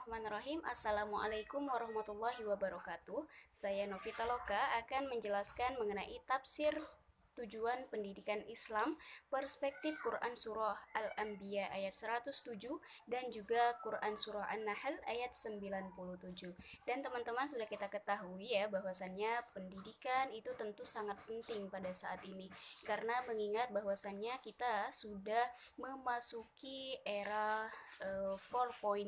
Bismillahirrahmanirrahim. Assalamualaikum warahmatullahi wabarakatuh. Saya Novita Loka akan menjelaskan mengenai tafsir tujuan pendidikan Islam, perspektif Quran Surah Al-Anbiya ayat 107 dan juga Quran Surah An-Nahl ayat 97. Dan teman-teman sudah kita ketahui ya bahwasannya pendidikan itu tentu sangat penting pada saat ini, karena mengingat bahwasannya kita sudah memasuki era 4.0,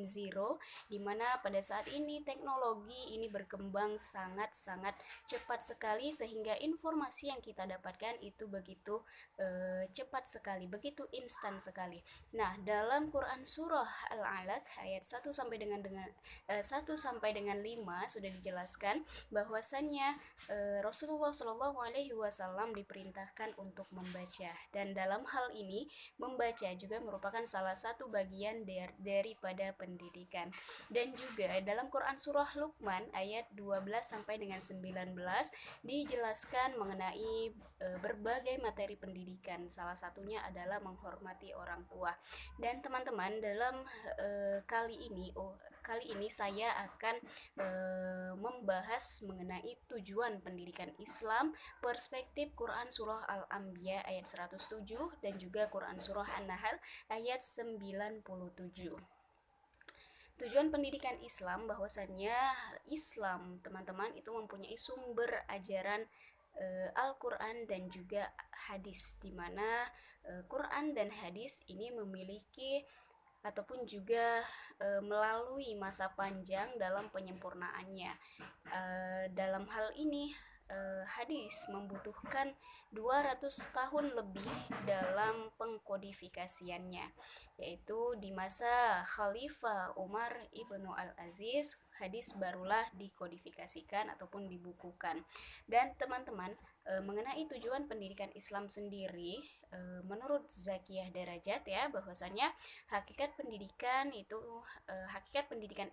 di mana pada saat ini teknologi ini berkembang sangat-sangat cepat sekali, sehingga informasi yang kita dapatkan itu begitu cepat sekali, begitu instan sekali. Nah, dalam Quran surah Al-Alaq ayat 1 sampai dengan 1 sampai dengan 5 sudah dijelaskan bahwasannya Rasulullah Shallallahu alaihi wasallam diperintahkan untuk membaca, dan dalam hal ini membaca juga merupakan salah satu bagian daripada pendidikan. Dan juga dalam Quran surah Luqman ayat 12 sampai dengan 19 dijelaskan mengenai berbagai materi pendidikan. Salah satunya adalah menghormati orang tua. Dan teman-teman, dalam kali ini saya akan membahas mengenai tujuan pendidikan Islam, perspektif Quran surah Al-Anbiya ayat 107 dan juga Quran surah An-Nahl ayat 97. Tujuan pendidikan Islam bahwasannya Islam, teman-teman, itu mempunyai sumber ajaran Al-Quran dan juga hadis, di mana Quran dan hadis ini memiliki ataupun juga melalui masa panjang dalam penyempurnaannya. Dalam hal ini hadis membutuhkan 200 tahun lebih dalam pengkodifikasiannya, yaitu di masa Khalifah Umar ibnu Al-Aziz hadis barulah dikodifikasikan ataupun dibukukan. Dan teman-teman, mengenai tujuan pendidikan Islam sendiri, menurut Zakiyah Darajat ya, bahwasannya hakikat pendidikan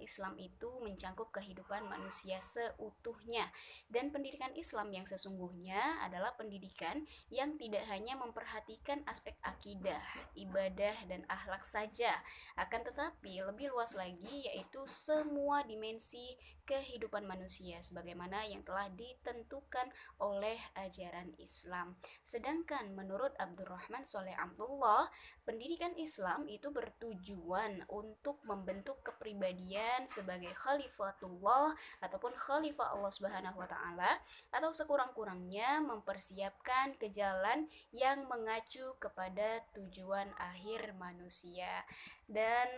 Islam itu mencangkup kehidupan manusia seutuhnya, dan pendidikan Islam yang sesungguhnya adalah pendidikan yang tidak hanya memperhatikan aspek akidah, ibadah, dan akhlak saja, akan tetapi lebih luas lagi, yaitu semua dimensi kehidupan manusia sebagaimana yang telah ditentukan oleh ajaran Islam. Sedangkan menurut Abdurrahman Soleh Abdullah, pendidikan Islam itu bertujuan untuk membentuk kepribadian sebagai khalifatullah ataupun khalifah Allah Subhanahu wa taala, atau sekurang-kurangnya mempersiapkan ke jalan yang mengacu kepada tujuan akhir manusia. Dan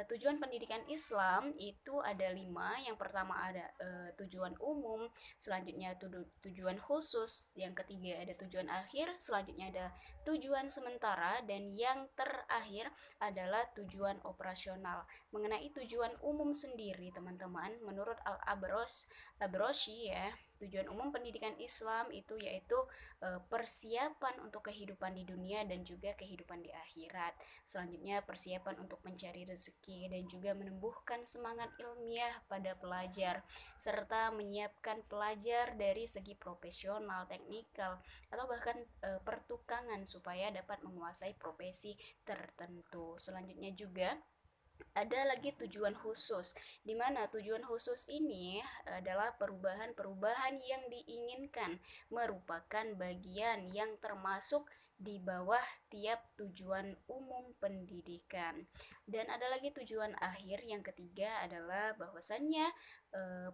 tujuan pendidikan Islam itu ada 5. Yang pertama ada tujuan umum, selanjutnya tujuan khusus, yang ketiga ada tujuan akhir, selanjutnya ada tujuan sementara, dan yang terakhir adalah tujuan operasional. Mengenai tujuan umum sendiri, teman-teman, menurut Al-Abroshi ya, tujuan umum pendidikan Islam itu yaitu persiapan untuk kehidupan di dunia dan juga kehidupan di akhirat. Selanjutnya persiapan untuk mencari rezeki dan juga menumbuhkan semangat ilmiah pada pelajar, serta menyiapkan pelajar dari segi profesional, teknikal, atau bahkan pertukangan supaya dapat menguasai profesi tertentu. Selanjutnya juga ada lagi tujuan khusus, di mana tujuan khusus ini adalah perubahan-perubahan yang diinginkan, merupakan bagian yang termasuk di bawah tiap tujuan umum pendidikan. Dan ada lagi tujuan akhir, yang ketiga adalah bahwasannya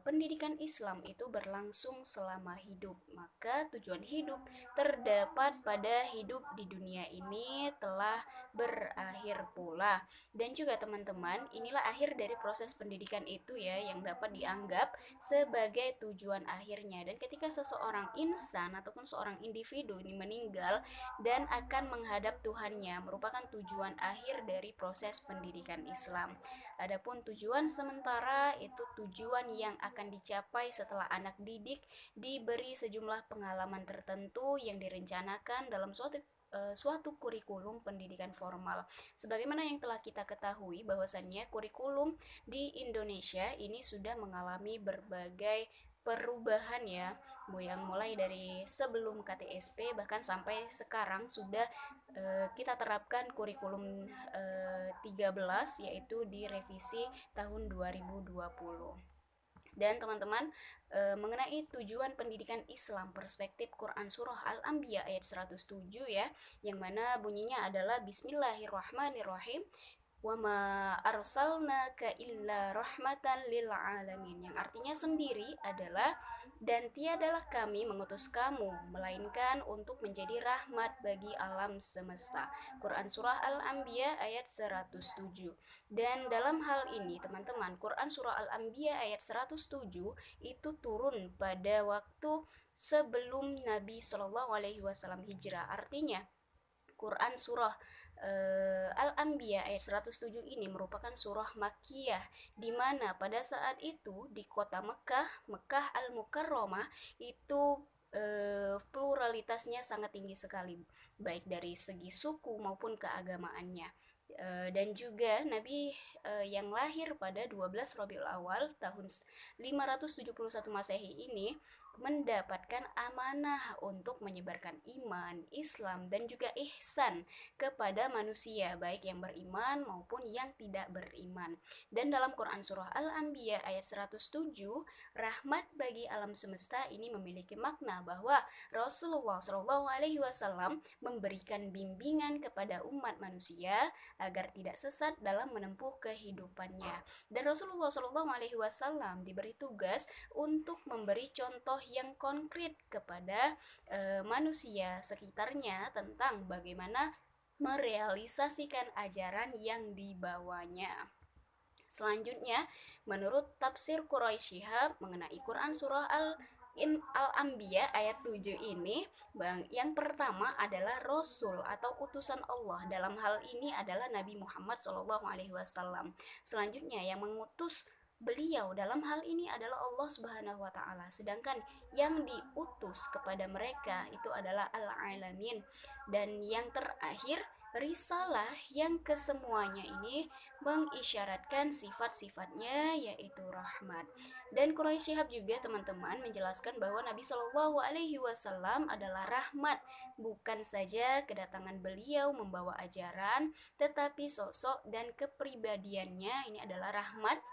pendidikan Islam itu berlangsung selama hidup, maka tujuan hidup terdapat pada hidup di dunia ini telah berakhir pula. Dan juga teman-teman, inilah akhir dari proses pendidikan itu ya, yang dapat dianggap sebagai tujuan akhirnya. Dan ketika seseorang insan ataupun seorang individu ini meninggal dan akan menghadap Tuhannya, merupakan tujuan akhir dari proses pendidikan Islam. Adapun tujuan sementara itu tujuan yang akan dicapai setelah anak didik diberi sejumlah pengalaman tertentu yang direncanakan dalam suatu kurikulum pendidikan formal. Sebagaimana yang telah kita ketahui bahwasannya kurikulum di Indonesia ini sudah mengalami berbagai perubahan ya, yang mulai dari sebelum KTSP bahkan sampai sekarang sudah kita terapkan kurikulum 13, yaitu di revisi tahun 2020. Dan teman-teman, mengenai tujuan pendidikan Islam perspektif Quran Surah Al-Anbiya ayat 107 ya, yang mana bunyinya adalah Bismillahirrahmanirrahim, wa ma arsalnaka illa rahmatan lil alamin, yang artinya sendiri adalah dan tiadalah kami mengutus kamu melainkan untuk menjadi rahmat bagi alam semesta. Quran surah Al-Anbiya ayat 107. Dan dalam hal ini teman-teman, Quran surah Al-Anbiya ayat 107 itu turun pada waktu sebelum Nabi Shallallahu alaihi wasallam hijrah. Artinya Quran surah Al-Anbiya ayat 107 ini merupakan surah Makkiyah, di mana pada saat itu di kota Mekah Al-Mukarramah itu pluralitasnya sangat tinggi sekali, baik dari segi suku maupun keagamaannya. Dan juga Nabi yang lahir pada 12 Rabiul Awal tahun 571 Masehi ini mendapatkan amanah untuk menyebarkan iman, Islam, dan juga ihsan kepada manusia, baik yang beriman maupun yang tidak beriman. Dan dalam Quran Surah Al-Anbiya ayat 107, rahmat bagi alam semesta ini memiliki makna bahwa Rasulullah SAW memberikan bimbingan kepada umat manusia agar tidak sesat dalam menempuh kehidupannya. Dan Rasulullah SAW diberi tugas untuk memberi contoh yang konkret kepada manusia sekitarnya tentang bagaimana merealisasikan ajaran yang dibawanya. Selanjutnya, menurut tafsir Quraisy Shihab mengenai Quran surah Al-Anbiya ayat 7 ini, yang pertama adalah Rasul atau utusan Allah. Dalam hal ini adalah Nabi Muhammad SAW. Selanjutnya, yang mengutus beliau dalam hal ini adalah Allah Subhanahu wa taala, sedangkan yang diutus kepada mereka itu adalah al-alamin. Dan yang terakhir, risalah yang kesemuanya ini mengisyaratkan sifat-sifatnya yaitu rahmat. Dan Quraisy Shihab juga teman-teman menjelaskan bahwa Nabi Shallallahu alaihi wasallam adalah rahmat, bukan saja kedatangan beliau membawa ajaran, tetapi sosok dan kepribadiannya ini adalah rahmat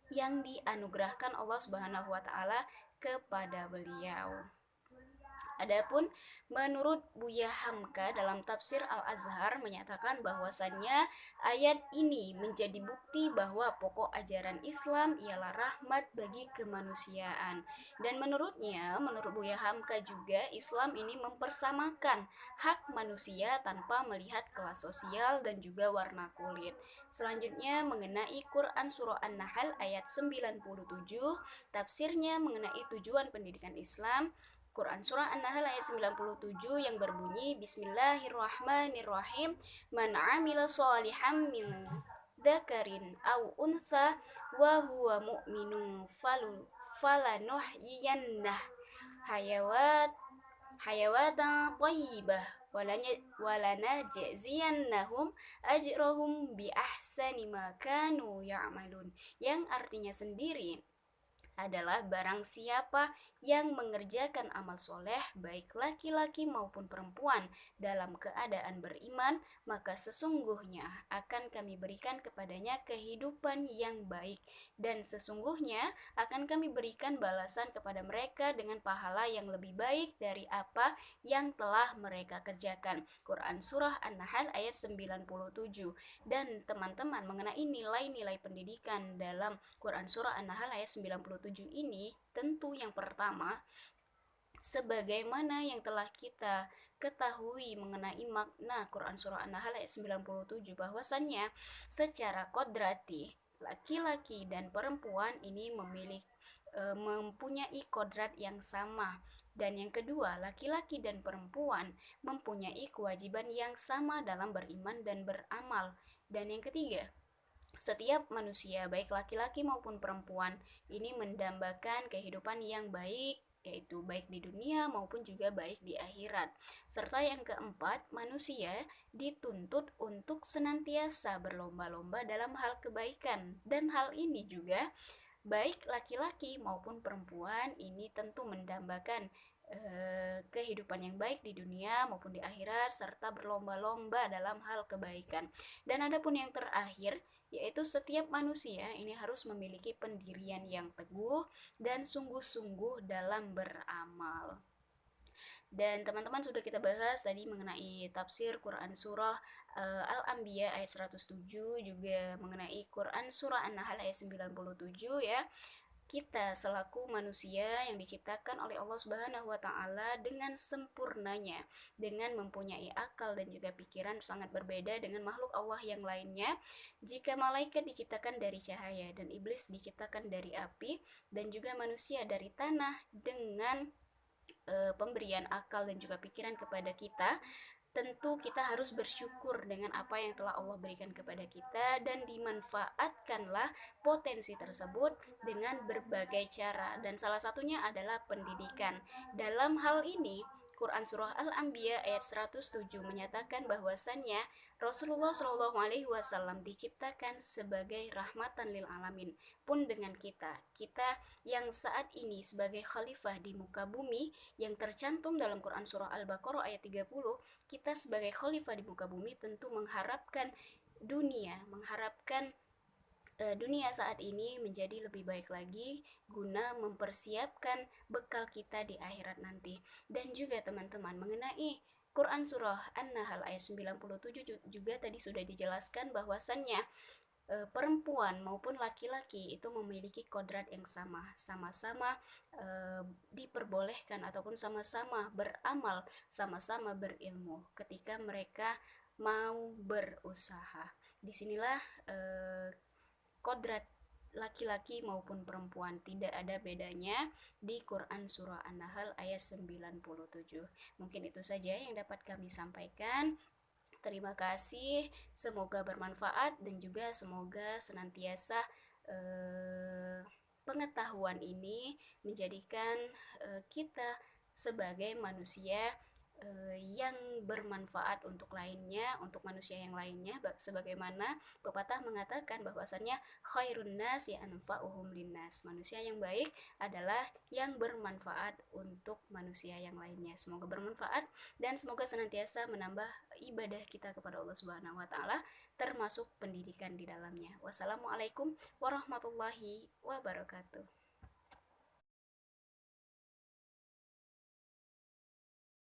yang dianugerahkan Allah Subhanahu wa taala kepada beliau. Adapun menurut Buya Hamka dalam tafsir Al-Azhar menyatakan bahwasannya ayat ini menjadi bukti bahwa pokok ajaran Islam ialah rahmat bagi kemanusiaan. Dan menurut Buya Hamka juga, Islam ini mempersamakan hak manusia tanpa melihat kelas sosial dan juga warna kulit. Selanjutnya mengenai Quran surah An-Nahl ayat 97, tafsirnya mengenai tujuan pendidikan Islam. Quran surah An-Nahl ayat 97 yang berbunyi Bismillahirrahmanirrahim, man amila sholihan min dzakarin aw untha wa huwa mu'minun falanuhyiyannah hayawatan thayyibah walanajziyannahum ajrahum bi ahsani ma kanu ya'malun, yang artinya sendiri adalah barang siapa yang mengerjakan amal soleh baik laki-laki maupun perempuan dalam keadaan beriman, maka sesungguhnya akan kami berikan kepadanya kehidupan yang baik, dan sesungguhnya akan kami berikan balasan kepada mereka dengan pahala yang lebih baik dari apa yang telah mereka kerjakan. Quran surah An-Nahl ayat 97. Dan teman-teman, mengenai nilai-nilai pendidikan dalam Quran surah An-Nahl ayat 97 ini, tentu yang pertama, sebagaimana yang telah kita ketahui mengenai makna Quran surah An-Nahl ayat 97, bahwasannya secara kodrati laki-laki dan perempuan ini mempunyai kodrat yang sama. Dan yang kedua, laki-laki dan perempuan mempunyai kewajiban yang sama dalam beriman dan beramal. Dan yang ketiga, setiap manusia baik laki-laki maupun perempuan ini mendambakan kehidupan yang baik, yaitu baik di dunia maupun juga baik di akhirat. Serta yang keempat, manusia dituntut untuk senantiasa berlomba-lomba dalam hal kebaikan, dan hal ini juga baik laki-laki maupun perempuan ini tentu mendambakan kehidupan yang baik di dunia maupun di akhirat serta berlomba-lomba dalam hal kebaikan. Dan adapun yang terakhir yaitu setiap manusia ini harus memiliki pendirian yang teguh dan sungguh-sungguh dalam beramal. Dan teman-teman sudah kita bahas tadi mengenai tafsir Quran surah Al-Anbiya ayat 107, juga mengenai Quran surah An-Nahl ayat 97 ya. Kita selaku manusia yang diciptakan oleh Allah Subhanahu wa taala dengan sempurnanya, dengan mempunyai akal dan juga pikiran sangat berbeda dengan makhluk Allah yang lainnya. Jika malaikat diciptakan dari cahaya dan iblis diciptakan dari api dan juga manusia dari tanah dengan pemberian akal dan juga pikiran kepada kita, tentu kita harus bersyukur dengan apa yang telah Allah berikan kepada kita dan dimanfaatkanlah potensi tersebut dengan berbagai cara, dan salah satunya adalah pendidikan. Dalam hal ini Quran Surah Al-Anbiya ayat 107 menyatakan bahwasannya Rasulullah Shallallahu Alaihi Wasallam diciptakan sebagai rahmatan lil alamin. Pun dengan kita yang saat ini sebagai khalifah di muka bumi yang tercantum dalam Quran Surah Al-Baqarah ayat 30, kita sebagai khalifah di muka bumi tentu mengharapkan dunia saat ini menjadi lebih baik lagi guna mempersiapkan bekal kita di akhirat nanti. Dan juga teman-teman mengenai Quran surah An-Nahl ayat 97 juga tadi sudah dijelaskan bahwasannya perempuan maupun laki-laki itu memiliki kodrat yang sama-sama diperbolehkan ataupun sama-sama beramal, sama-sama berilmu ketika mereka mau berusaha. Disinilah kodrat laki-laki maupun perempuan tidak ada bedanya di Quran Surah An-Nahl ayat 97. Mungkin itu saja yang dapat kami sampaikan. Terima kasih, semoga bermanfaat dan juga semoga senantiasa pengetahuan ini menjadikan kita sebagai manusia yang bermanfaat untuk lainnya, untuk manusia yang lainnya, sebagaimana pepatah mengatakan bahwasannya khairun nas ya anfa'uhum linnas. Manusia yang baik adalah yang bermanfaat untuk manusia yang lainnya. Semoga bermanfaat dan semoga senantiasa menambah ibadah kita kepada Allah Subhanahu wa taala, termasuk pendidikan di dalamnya. Wassalamualaikum warahmatullahi wabarakatuh.